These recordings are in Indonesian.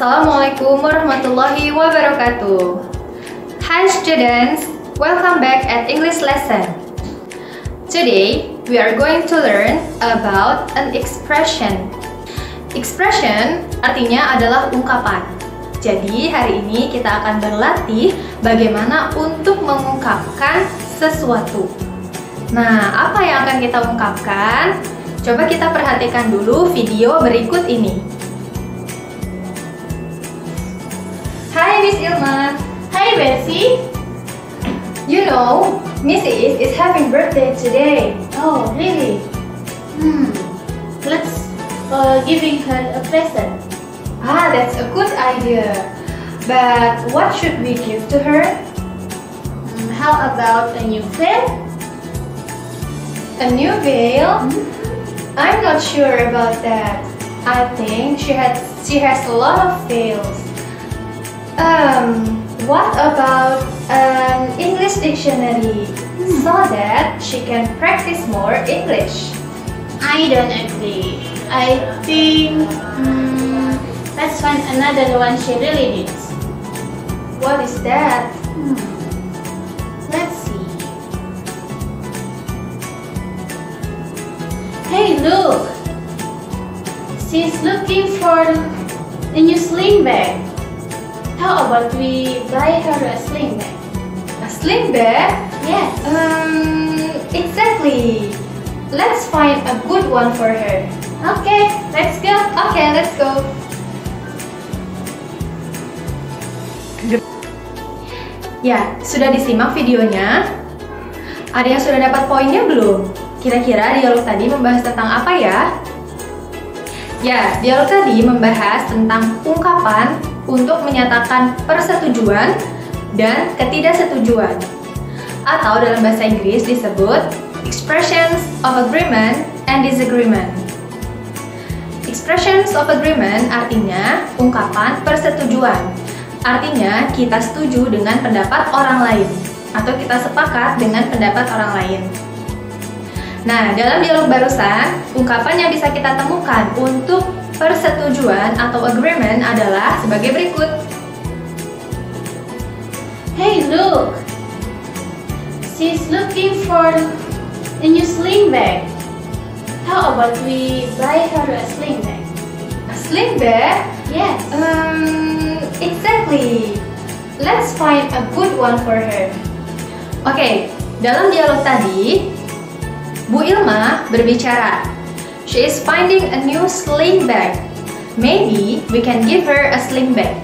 Assalamualaikum warahmatullahi wabarakatuh. Hi students, welcome back at English lesson. Today, we are going to learn about an expression. Expression artinya adalah ungkapan. Jadi, hari ini kita akan berlatih bagaimana untuk mengungkapkan sesuatu. Nah, apa yang akan kita ungkapkan? Coba kita perhatikan dulu video berikut ini. Hi Miss Ilma. Hi Bessie. You know, Miss is having birthday today. Oh, really? Let's giving her a present. Ah, that's a good idea. But what should we give to her? How about a new veil? A new veil? I'm not sure about that. I think she has a lot of veils. What about an English dictionary so that she can practice more English? I don't agree. I think let's find another one she really needs. What is that? Let's see. Hey, look! She's looking for a new sling bag. How about we buy her a sling bag? A sling bag? Yes. Exactly. Let's find a good one for her. Okay, let's go. Okay, let's go. Ya, sudah disimak videonya? Ada yang sudah dapat poinnya belum? Kira-kira dialog tadi membahas tentang apa ya? Ya, dialog tadi membahas tentang ungkapan untuk menyatakan persetujuan dan ketidaksetujuan. Atau dalam bahasa Inggris disebut expressions of agreement and disagreement. Expressions of agreement artinya ungkapan persetujuan. Artinya kita setuju dengan pendapat orang lain atau kita sepakat dengan pendapat orang lain. Nah, dalam dialog barusan, ungkapan yang bisa kita temukan untuk persetujuan atau agreement adalah sebagai berikut. Hey, look! She's looking for a new sling bag. How about we buy her a sling bag? A sling bag? Yes. Exactly. Let's find a good one for her. Oke, dalam dialog tadi, Bu Ilma berbicara. She is finding a new sling bag. Maybe we can give her a sling bag.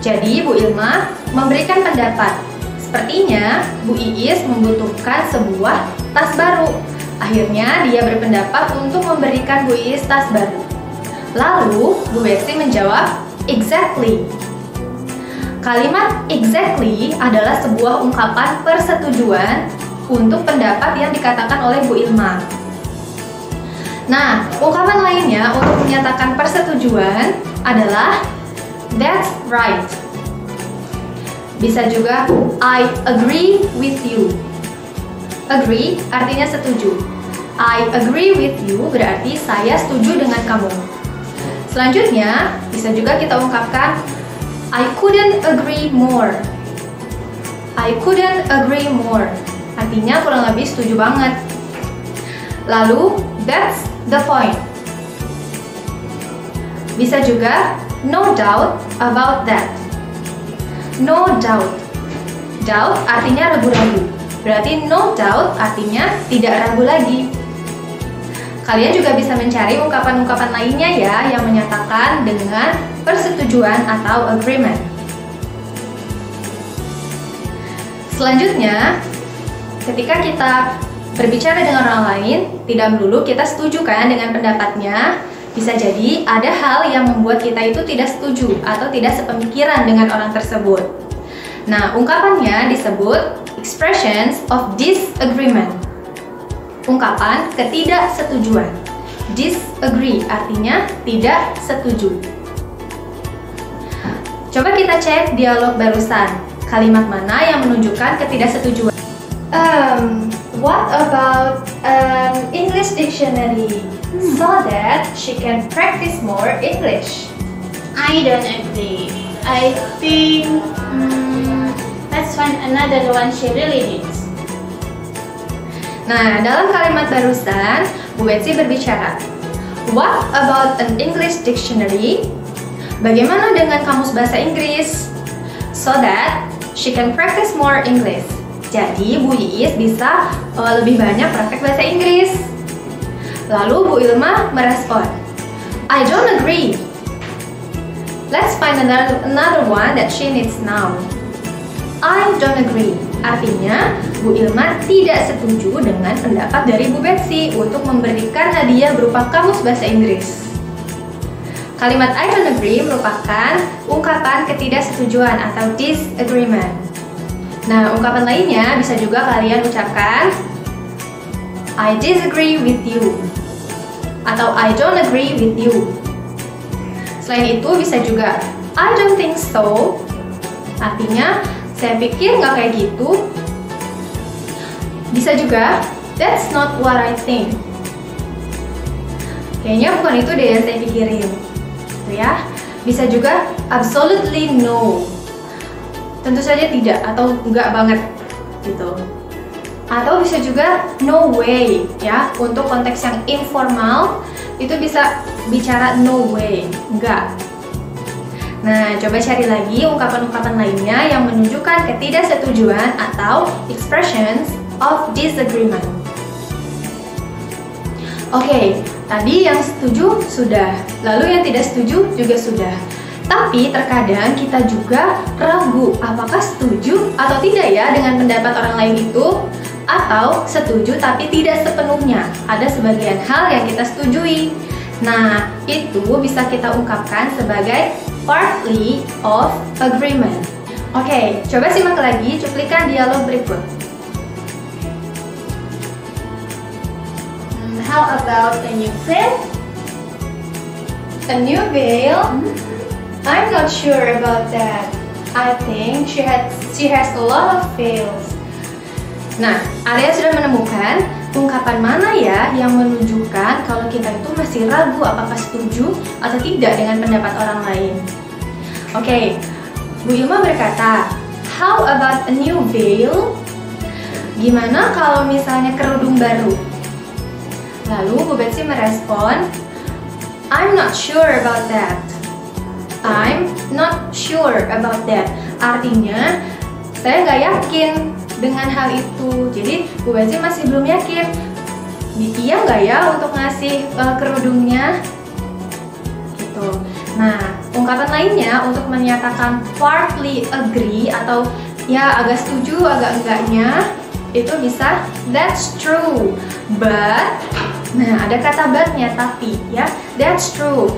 Jadi Bu Ilma memberikan pendapat. Sepertinya Bu Iis membutuhkan sebuah tas baru. Akhirnya dia berpendapat untuk memberikan Bu Iis tas baru. Lalu Bu Betsy menjawab, exactly. Kalimat exactly adalah sebuah ungkapan persetujuan untuk pendapat yang dikatakan oleh Bu Ilma. Nah, ungkapan lainnya untuk menyatakan persetujuan adalah that's right. Bisa juga I agree with you. Agree artinya setuju. I agree with you berarti saya setuju dengan kamu. Selanjutnya, bisa juga kita ungkapkan I couldn't agree more. I couldn't agree more. Artinya kurang lebih setuju banget. Lalu, that's the point. Bisa juga no doubt about that. No doubt. Doubt artinya ragu-ragu. Berarti no doubt artinya tidak ragu lagi. Kalian juga bisa mencari ungkapan-ungkapan lainnya ya yang menyatakan dengan persetujuan atau agreement. Selanjutnya, ketika kita berbicara dengan orang lain, tidak melulu kita setuju kan dengan pendapatnya. Bisa jadi ada hal yang membuat kita itu tidak setuju atau tidak sepemikiran dengan orang tersebut. Nah, ungkapannya disebut expressions of disagreement. Ungkapan ketidaksetujuan. Disagree artinya tidak setuju. Coba kita cek dialog barusan. Kalimat mana yang menunjukkan ketidaksetujuan? What about an English dictionary so that she can practice more English? I don't agree. I think let's find another one she really needs. Nah, dalam kalimat barusan, Bu Betsy berbicara, what about an English dictionary? Bagaimana dengan kamus bahasa Inggris? So that she can practice more English. Jadi, Bu Iis bisa lebih banyak praktek bahasa Inggris. Lalu Bu Ilma merespon, I don't agree. Let's find another one that she needs now. I don't agree. Artinya, Bu Ilma tidak setuju dengan pendapat dari Bu Betsy untuk memberikan hadiah berupa kamus bahasa Inggris. Kalimat I don't agree merupakan ungkapan ketidaksetujuan atau disagreement. Nah, ungkapan lainnya bisa juga kalian ucapkan I disagree with you atau I don't agree with you. Selain itu bisa juga I don't think so. Artinya saya pikir nggak kayak gitu. Bisa juga that's not what I think. Kayaknya bukan itu deh yang saya pikirin. Ya, bisa juga absolutely no. Tentu saja tidak atau enggak banget gitu. Atau bisa juga no way ya. Untuk konteks yang informal itu bisa bicara no way, enggak. Nah, coba cari lagi ungkapan-ungkapan lainnya yang menunjukkan ketidaksetujuan atau expressions of disagreement. Oke, tadi yang setuju sudah, lalu yang tidak setuju juga sudah. Tapi terkadang kita juga ragu apakah setuju atau tidak ya dengan pendapat orang lain itu, atau setuju tapi tidak sepenuhnya. Ada sebagian hal yang kita setujui. Nah, itu bisa kita ungkapkan sebagai partly of agreement. Oke, coba simak lagi cuplikan dialog berikut. How about a new veil? A new veil? I'm not sure about that. I think she has a lot of veils. Nah, Arya sudah menemukan ungkapan mana ya yang menunjukkan kalau kita itu masih ragu apakah setuju atau tidak dengan pendapat orang lain. Oke, Bu Ilma berkata, how about a new veil? Gimana kalau misalnya kerudung baru? Lalu Bu Betsy merespon, I'm not sure about that. I'm not sure about that. Artinya, saya nggak yakin dengan hal itu. Jadi Bu Betsy masih belum yakin. Iya nggak ya untuk ngasih kerudungnya? Gitu. Nah, ungkapan lainnya untuk menyatakan partly agree atau ya agak setuju, agak enggaknya, itu bisa that's true, but. Nah, ada kata but-nya tapi ya, that's true.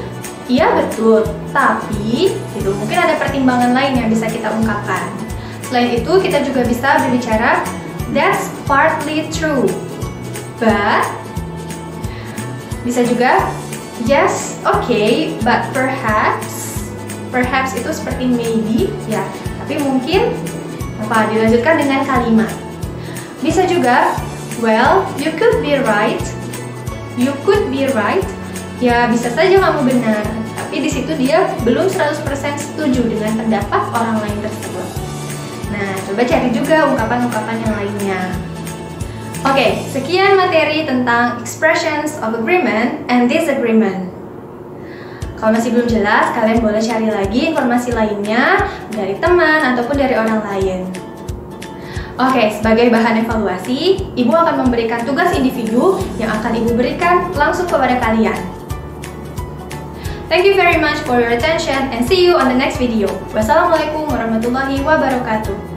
Iya betul, tapi itu mungkin ada pertimbangan lain yang bisa kita ungkapkan. Selain itu, kita juga bisa berbicara that's partly true, but bisa juga yes, okay, but perhaps itu seperti maybe ya, tapi mungkin dilanjutkan dengan kalimat. Bisa juga well, you could be right. You could be right. Ya, bisa saja kamu benar, tapi di situ dia belum 100% setuju dengan pendapat orang lain tersebut. Nah, coba cari juga ungkapan-ungkapan yang lainnya. Oke, sekian materi tentang expressions of agreement and disagreement. Kalau masih belum jelas, kalian boleh cari lagi informasi lainnya dari teman ataupun dari orang lain. Oke, sebagai bahan evaluasi, Ibu akan memberikan tugas individu yang akan Ibu berikan langsung kepada kalian. Thank you very much for your attention and see you on the next video. Wassalamualaikum warahmatullahi wabarakatuh.